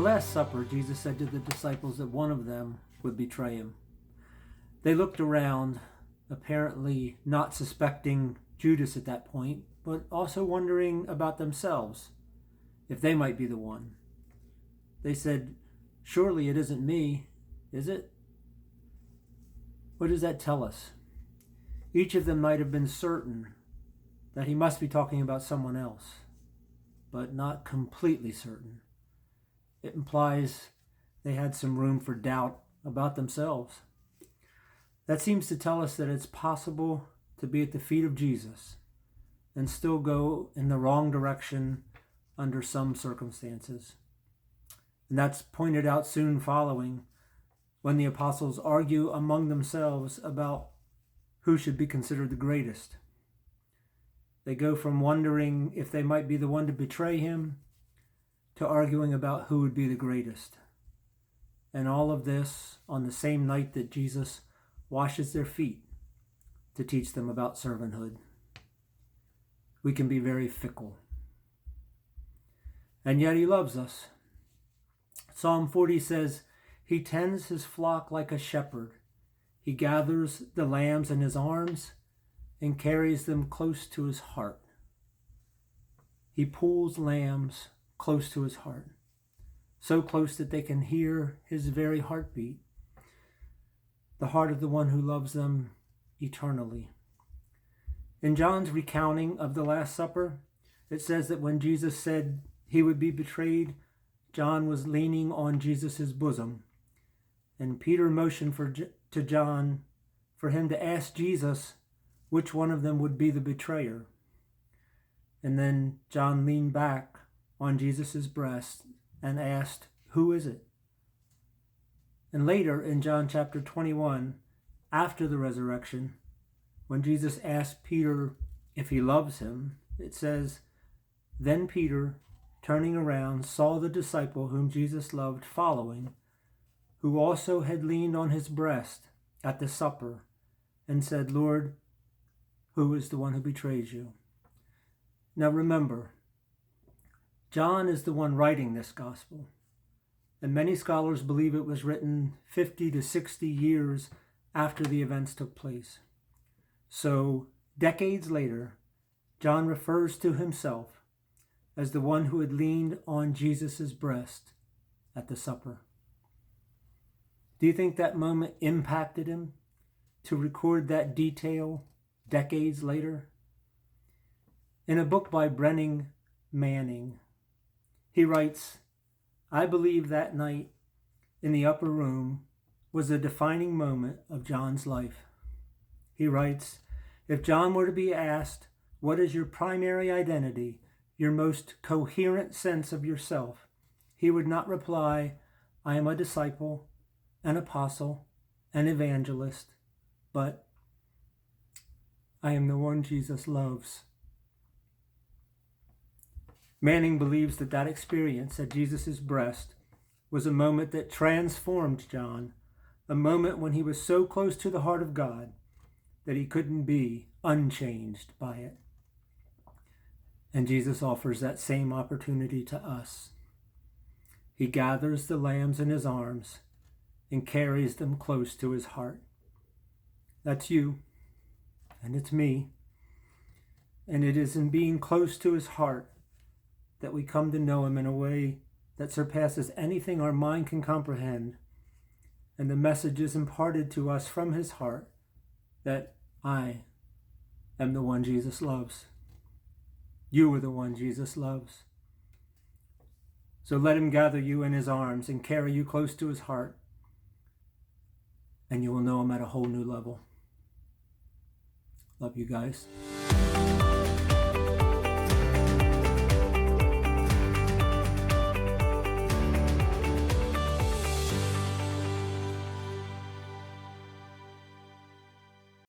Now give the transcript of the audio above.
the Last Supper, Jesus said to the disciples that one of them would betray him. They looked around, apparently not suspecting Judas at that point, but also wondering about themselves, if they might be the one. They said, "Surely it isn't me, is it?" What does that tell us? Each of them might have been certain that he must be talking about someone else, but not completely certain. It implies they had some room for doubt about themselves. That seems to tell us that it's possible to be at the feet of Jesus and still go in the wrong direction under some circumstances. And that's pointed out soon following when the apostles argue among themselves about who should be considered the greatest. They go from wondering if they might be the one to betray him to arguing about who would be the greatest. And all of this on the same night that Jesus washes their feet to teach them about servanthood. We can be very fickle. And yet he loves us. Psalm 40 says, "He tends his flock like a shepherd. He gathers the lambs in his arms and carries them close to his heart." He pulls lambs close to his heart, so close that they can hear his very heartbeat, the heart of the one who loves them eternally. In John's recounting of the Last Supper, it says that when Jesus said he would be betrayed, John was leaning on Jesus' bosom, and Peter motioned to John for him to ask Jesus which one of them would be the betrayer. And then John leaned back on Jesus' breast and asked, "Who is it?" And later in John chapter 21, after the resurrection, when Jesus asked Peter if he loves him, it says, "Then Peter, turning around, saw the disciple whom Jesus loved following, who also had leaned on his breast at the supper, and said, 'Lord, who is the one who betrays you?'" Now remember, John is the one writing this gospel, and many scholars believe it was written 50 to 60 years after the events took place. So, decades later, John refers to himself as the one who had leaned on Jesus' breast at the supper. Do you think that moment impacted him to record that detail decades later? In a book by Brennan Manning, he writes, "I believe that night in the upper room was a defining moment of John's life." He writes, "If John were to be asked, 'What is your primary identity, your most coherent sense of yourself?' he would not reply, 'I am a disciple, an apostle, an evangelist,' but 'I am the one Jesus loves.'" Manning believes that experience at Jesus' breast was a moment that transformed John, a moment when he was so close to the heart of God that he couldn't be unchanged by it. And Jesus offers that same opportunity to us. He gathers the lambs in his arms and carries them close to his heart. That's you, and it's me. And it is in being close to his heart that we come to know him in a way that surpasses anything our mind can comprehend. And the message is imparted to us from his heart that I am the one Jesus loves. You are the one Jesus loves. So let him gather you in his arms and carry you close to his heart, and you will know him at a whole new level. Love you guys.